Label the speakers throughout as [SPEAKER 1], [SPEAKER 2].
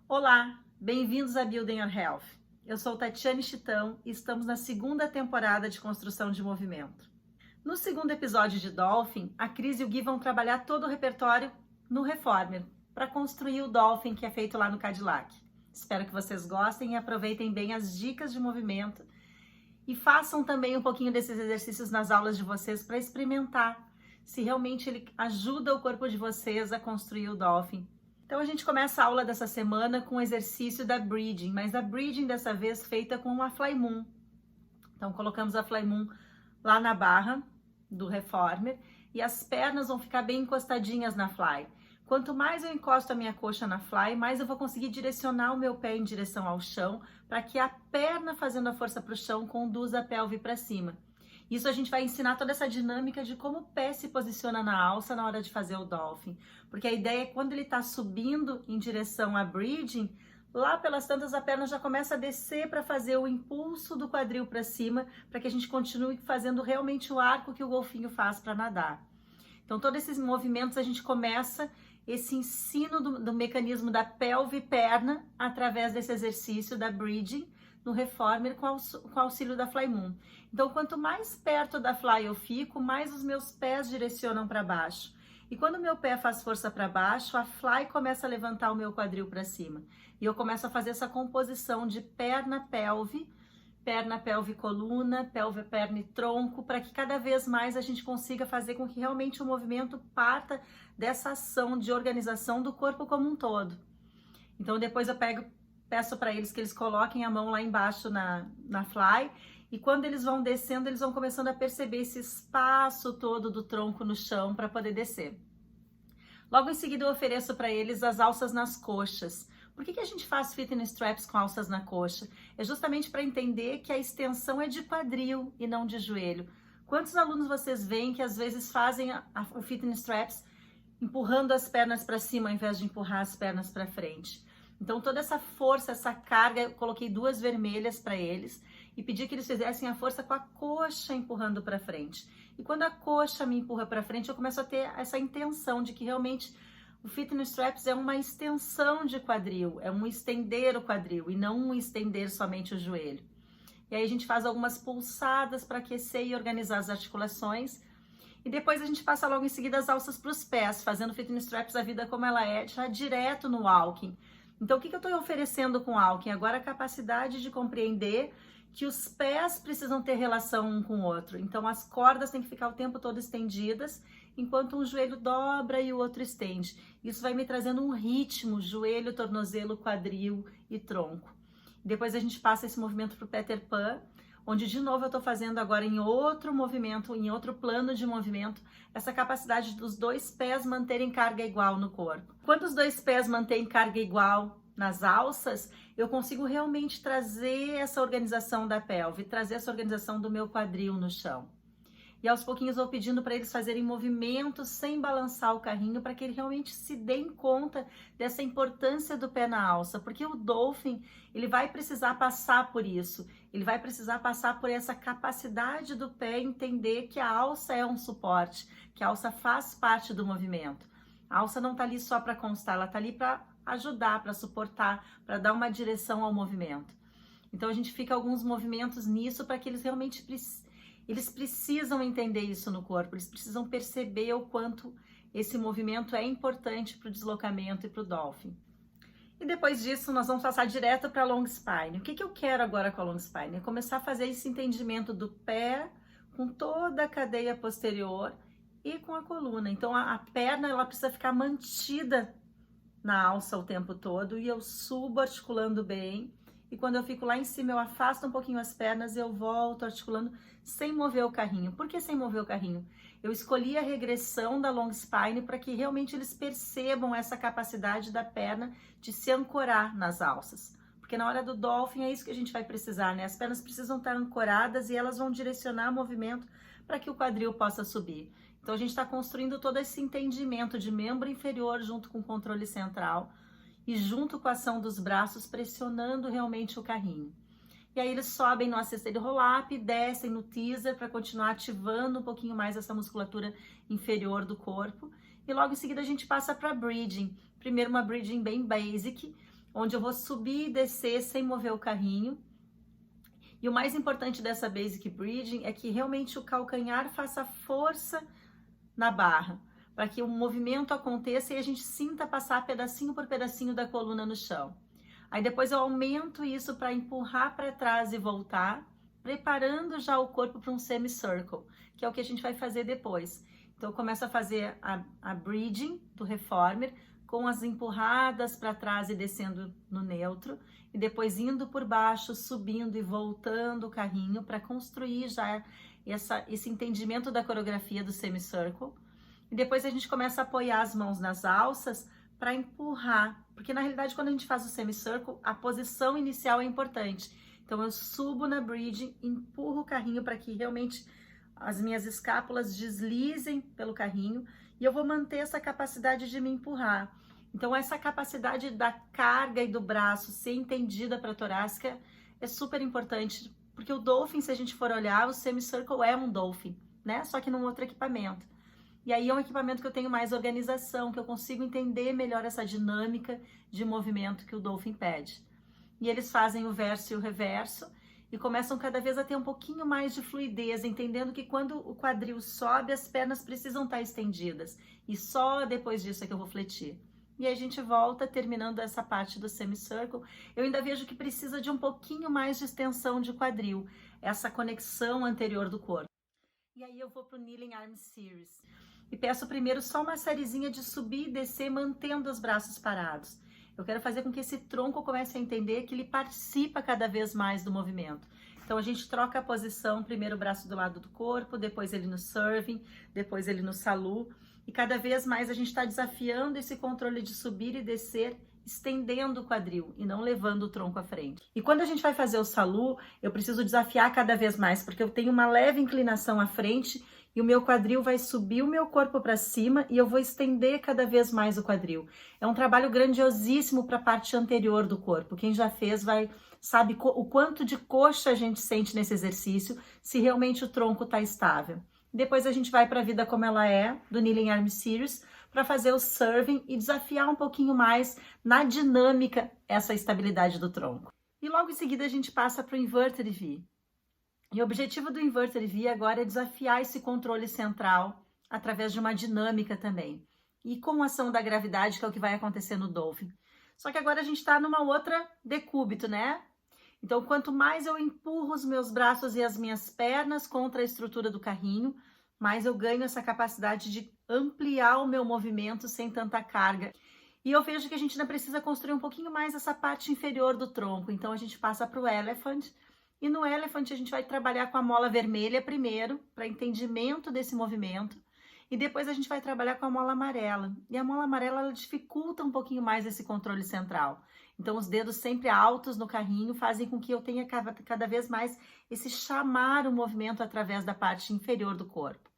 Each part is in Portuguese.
[SPEAKER 1] Olá, bem-vindos a Building Your Health. Eu sou Tatiane Chitão e estamos na segunda temporada de Construção de Movimento. No segundo episódio de Dolphin, a Cris e o Gui vão trabalhar todo o repertório no Reformer para construir o Dolphin que é feito lá no Cadillac. Espero que vocês gostem e aproveitem bem as dicas de movimento e façam também um pouquinho desses exercícios nas aulas de vocês para experimentar se realmente ele ajuda o corpo de vocês a construir o Dolphin. Então a gente começa a aula dessa semana com o exercício da Bridging, mas a Bridging dessa vez feita com uma Fly Moon. Então colocamos a Fly Moon lá na barra do Reformer e as pernas vão ficar bem encostadinhas na Fly. Quanto mais eu encosto a minha coxa na Fly, mais eu vou conseguir direcionar o meu pé em direção ao chão para que a perna fazendo a força para o chão conduza a pelve para cima. Isso a gente vai ensinar toda essa dinâmica de como o pé se posiciona na alça na hora de fazer o Dolphin. Porque a ideia é que quando ele está subindo em direção à Bridging, lá pelas tantas a perna já começa a descer para fazer o impulso do quadril para cima, para que a gente continue fazendo realmente o arco que o golfinho faz para nadar. Então todos esses movimentos a gente começa esse ensino do mecanismo da pelve e perna através desse exercício da Bridging no Reformer com auxílio da Fly Moon. Então, quanto mais perto da Fly eu fico, mais os meus pés direcionam para baixo. E quando o meu pé faz força para baixo, a Fly começa a levantar o meu quadril para cima. E eu começo a fazer essa composição de perna-pelve, coluna, pelve, perna e tronco, para que cada vez mais a gente consiga fazer com que realmente o movimento parta dessa ação de organização do corpo como um todo. Então, depois eu peço para eles que eles coloquem a mão lá embaixo na Fly e quando eles vão descendo, eles vão começando a perceber esse espaço todo do tronco no chão para poder descer. Logo em seguida eu ofereço para eles as alças nas coxas. Por que a gente faz fitness straps com alças na coxa? É justamente para entender que a extensão é de quadril e não de joelho. Quantos alunos vocês veem que às vezes fazem o fitness straps empurrando as pernas para cima ao invés de empurrar as pernas para frente? Então toda essa força, essa carga, eu coloquei 2 vermelhas para eles e pedi que eles fizessem a força com a coxa empurrando para frente. E quando a coxa me empurra para frente, eu começo a ter essa intenção de que realmente o fitness straps é uma extensão de quadril, é um estender o quadril e não um estender somente o joelho. E aí a gente faz algumas pulsadas para aquecer e organizar as articulações. E depois a gente passa logo em seguida as alças para os pés, fazendo fitness straps a vida como ela é, já direto no walking. Então, o que eu estou oferecendo com o walking? Agora a capacidade de compreender que os pés precisam ter relação um com o outro. Então, as cordas têm que ficar o tempo todo estendidas, enquanto um joelho dobra e o outro estende. Isso vai me trazendo um ritmo, joelho, tornozelo, quadril e tronco. Depois a gente passa esse movimento para o Peter Pan, onde de novo eu estou fazendo agora em outro movimento, em outro plano de movimento, essa capacidade dos 2 pés manterem carga igual no corpo. Quando os 2 pés mantêm carga igual nas alças, eu consigo realmente trazer essa organização da pelve, trazer essa organização do meu quadril no chão. E aos pouquinhos eu vou pedindo para eles fazerem movimentos sem balançar o carrinho, para que eles realmente se deem conta dessa importância do pé na alça, porque o Dolphin, ele vai precisar passar por isso, ele vai precisar passar por essa capacidade do pé entender que a alça é um suporte, que a alça faz parte do movimento. A alça não está ali só para constar, ela está ali para ajudar, para suportar, para dar uma direção ao movimento. Então a gente fica alguns movimentos nisso para que eles realmente eles precisam entender isso no corpo, eles precisam perceber o quanto esse movimento é importante para o deslocamento e para o Dolphin. E depois disso, nós vamos passar direto para a Long Spine. O que eu quero agora com a Long Spine? É começar a fazer esse entendimento do pé com toda a cadeia posterior e com a coluna. Então, a perna ela precisa ficar mantida na alça o tempo todo e eu subo articulando bem. E quando eu fico lá em cima, eu afasto um pouquinho as pernas e eu volto articulando sem mover o carrinho. Por que sem mover o carrinho? Eu escolhi a regressão da long spine para que realmente eles percebam essa capacidade da perna de se ancorar nas alças. Porque na hora do Dolphin é isso que a gente vai precisar, né? As pernas precisam estar ancoradas e elas vão direcionar o movimento para que o quadril possa subir. Então a gente está construindo todo esse entendimento de membro inferior junto com o controle central, e junto com a ação dos braços, pressionando realmente o carrinho. E aí eles sobem no assisted roll-up, descem no teaser para continuar ativando um pouquinho mais essa musculatura inferior do corpo. E logo em seguida a gente passa para bridging. Primeiro uma bridging bem basic, onde eu vou subir e descer sem mover o carrinho. E o mais importante dessa Basic Bridging é que realmente o calcanhar faça força na barra, para que o movimento aconteça e a gente sinta passar pedacinho por pedacinho da coluna no chão. Aí depois eu aumento isso para empurrar para trás e voltar, preparando já o corpo para um semicircle, que é o que a gente vai fazer depois. Então eu começo a fazer a bridging do reformer, com as empurradas para trás e descendo no neutro, e depois indo por baixo, subindo e voltando o carrinho para construir já esse entendimento da coreografia do semicircle. E depois a gente começa a apoiar as mãos nas alças para empurrar, porque na realidade quando a gente faz o semicircle, a posição inicial é importante. Então eu subo na bridge, empurro o carrinho para que realmente as minhas escápulas deslizem pelo carrinho e eu vou manter essa capacidade de me empurrar. Então essa capacidade da carga e do braço ser entendida para a torácica é super importante, porque o dolphin, se a gente for olhar, o semicircle é um dolphin, né? Só que num outro equipamento. E aí é um equipamento que eu tenho mais organização, que eu consigo entender melhor essa dinâmica de movimento que o dolphin pede. E eles fazem o verso e o reverso e começam cada vez a ter um pouquinho mais de fluidez, entendendo que quando o quadril sobe, as pernas precisam estar estendidas. E só depois disso é que eu vou fletir. E aí a gente volta, terminando essa parte do semicircle. Eu ainda vejo que precisa de um pouquinho mais de extensão de quadril, essa conexão anterior do corpo. E aí eu vou para o Kneeling Arm Series. E peço primeiro só uma sériezinha de subir e descer, mantendo os braços parados. Eu quero fazer com que esse tronco comece a entender que ele participa cada vez mais do movimento. Então a gente troca a posição, primeiro o braço do lado do corpo, depois ele no serving, depois ele no salu. E cada vez mais a gente está desafiando esse controle de subir e descer, estendendo o quadril e não levando o tronco à frente. E quando a gente vai fazer o salu, eu preciso desafiar cada vez mais, porque eu tenho uma leve inclinação à frente e o meu quadril vai subir o meu corpo para cima e eu vou estender cada vez mais o quadril. É um trabalho grandiosíssimo para a parte anterior do corpo. Quem já fez sabe o quanto de coxa a gente sente nesse exercício, se realmente o tronco está estável. Depois a gente vai para a vida como ela é, do Kneeling Arm Series, para fazer o serving e desafiar um pouquinho mais na dinâmica essa estabilidade do tronco. E logo em seguida a gente passa para o Inverted V. E o objetivo do Inverted V agora é desafiar esse controle central através de uma dinâmica também. E com a ação da gravidade, que é o que vai acontecer no Dolphin. Só que agora a gente está numa outra decúbito, né? Então, quanto mais eu empurro os meus braços e as minhas pernas contra a estrutura do carrinho, mais eu ganho essa capacidade de ampliar o meu movimento sem tanta carga. E eu vejo que a gente ainda precisa construir um pouquinho mais essa parte inferior do tronco. Então, a gente passa para o Elephant. E no Elephant, a gente vai trabalhar com a mola vermelha primeiro, para entendimento desse movimento. E depois a gente vai trabalhar com a mola amarela. E a mola amarela, ela dificulta um pouquinho mais esse controle central. Então, os dedos sempre altos no carrinho fazem com que eu tenha cada vez mais esse chamar o movimento através da parte inferior do corpo.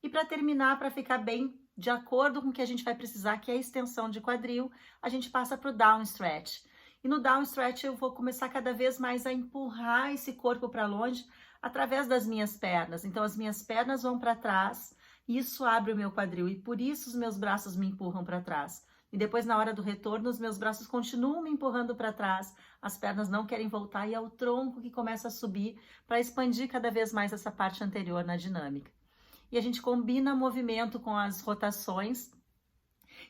[SPEAKER 1] E para terminar, para ficar bem de acordo com o que a gente vai precisar, que é a extensão de quadril, a gente passa para o Down Stretch. E no Down Stretch eu vou começar cada vez mais a empurrar esse corpo para longe através das minhas pernas. Então, as minhas pernas vão para trás, e isso abre o meu quadril, e por isso os meus braços me empurram para trás. E depois, na hora do retorno, os meus braços continuam me empurrando para trás, as pernas não querem voltar e é o tronco que começa a subir para expandir cada vez mais essa parte anterior na dinâmica. E a gente combina movimento com as rotações,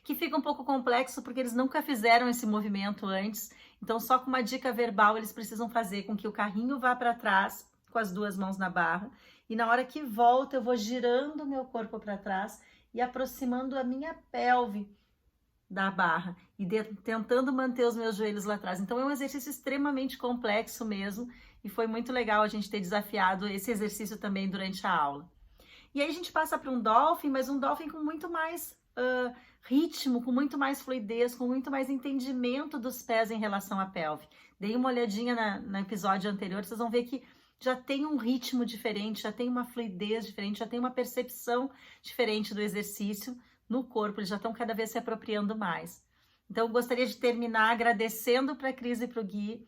[SPEAKER 1] que fica um pouco complexo porque eles nunca fizeram esse movimento antes. Então, só com uma dica verbal, eles precisam fazer com que o carrinho vá para trás com as duas mãos na barra. E na hora que volta, eu vou girando o meu corpo para trás e aproximando a minha pelve da barra e tentando manter os meus joelhos lá atrás. Então é um exercício extremamente complexo mesmo e foi muito legal a gente ter desafiado esse exercício também durante a aula. E aí a gente passa para um Dolphin, mas um Dolphin com muito mais ritmo, com muito mais fluidez, com muito mais entendimento dos pés em relação à pelve. Dei uma olhadinha no episódio anterior, vocês vão ver que já tem um ritmo diferente, já tem uma fluidez diferente, já tem uma percepção diferente do exercício no corpo, eles já estão cada vez se apropriando mais. Então, eu gostaria de terminar agradecendo para a Cris e para o Gui.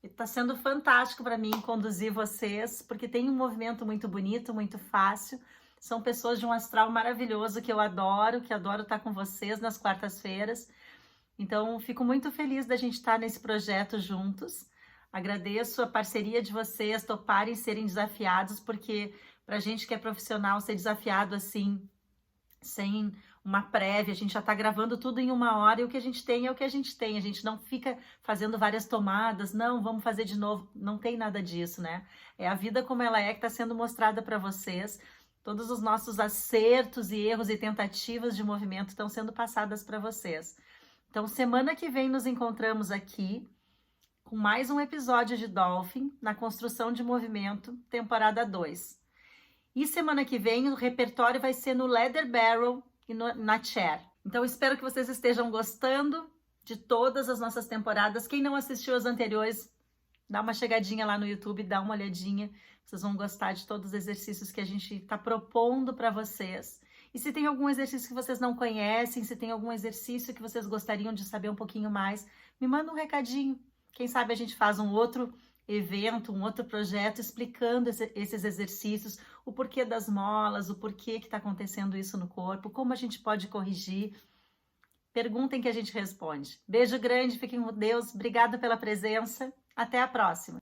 [SPEAKER 1] Está sendo fantástico para mim conduzir vocês, porque tem um movimento muito bonito, muito fácil. São pessoas de um astral maravilhoso que eu adoro estar com vocês nas quartas-feiras. Então, fico muito feliz da gente estar nesse projeto juntos. Agradeço a parceria de vocês toparem serem desafiados, porque para a gente que é profissional, ser desafiado assim, sem uma prévia, a gente já está gravando tudo em 1 hora e o que a gente tem é o que a gente tem. A gente não fica fazendo várias tomadas, não, vamos fazer de novo. Não tem nada disso, né? É a vida como ela é que está sendo mostrada para vocês. Todos os nossos acertos e erros e tentativas de movimento estão sendo passadas para vocês. Então, semana que vem nos encontramos aqui com mais um episódio de Dolphin na construção de movimento, temporada 2. E semana que vem o repertório vai ser no Leather Barrel e na Chair. Então, espero que vocês estejam gostando de todas as nossas temporadas. Quem não assistiu as anteriores, dá uma chegadinha lá no YouTube, dá uma olhadinha. Vocês vão gostar de todos os exercícios que a gente está propondo para vocês. E se tem algum exercício que vocês não conhecem, se tem algum exercício que vocês gostariam de saber um pouquinho mais, me manda um recadinho. Quem sabe a gente faz um outro evento, um outro projeto explicando esses exercícios, o porquê das molas, o porquê que está acontecendo isso no corpo, como a gente pode corrigir. Perguntem que a gente responde. Beijo grande, fiquem com Deus, obrigada pela presença, até a próxima.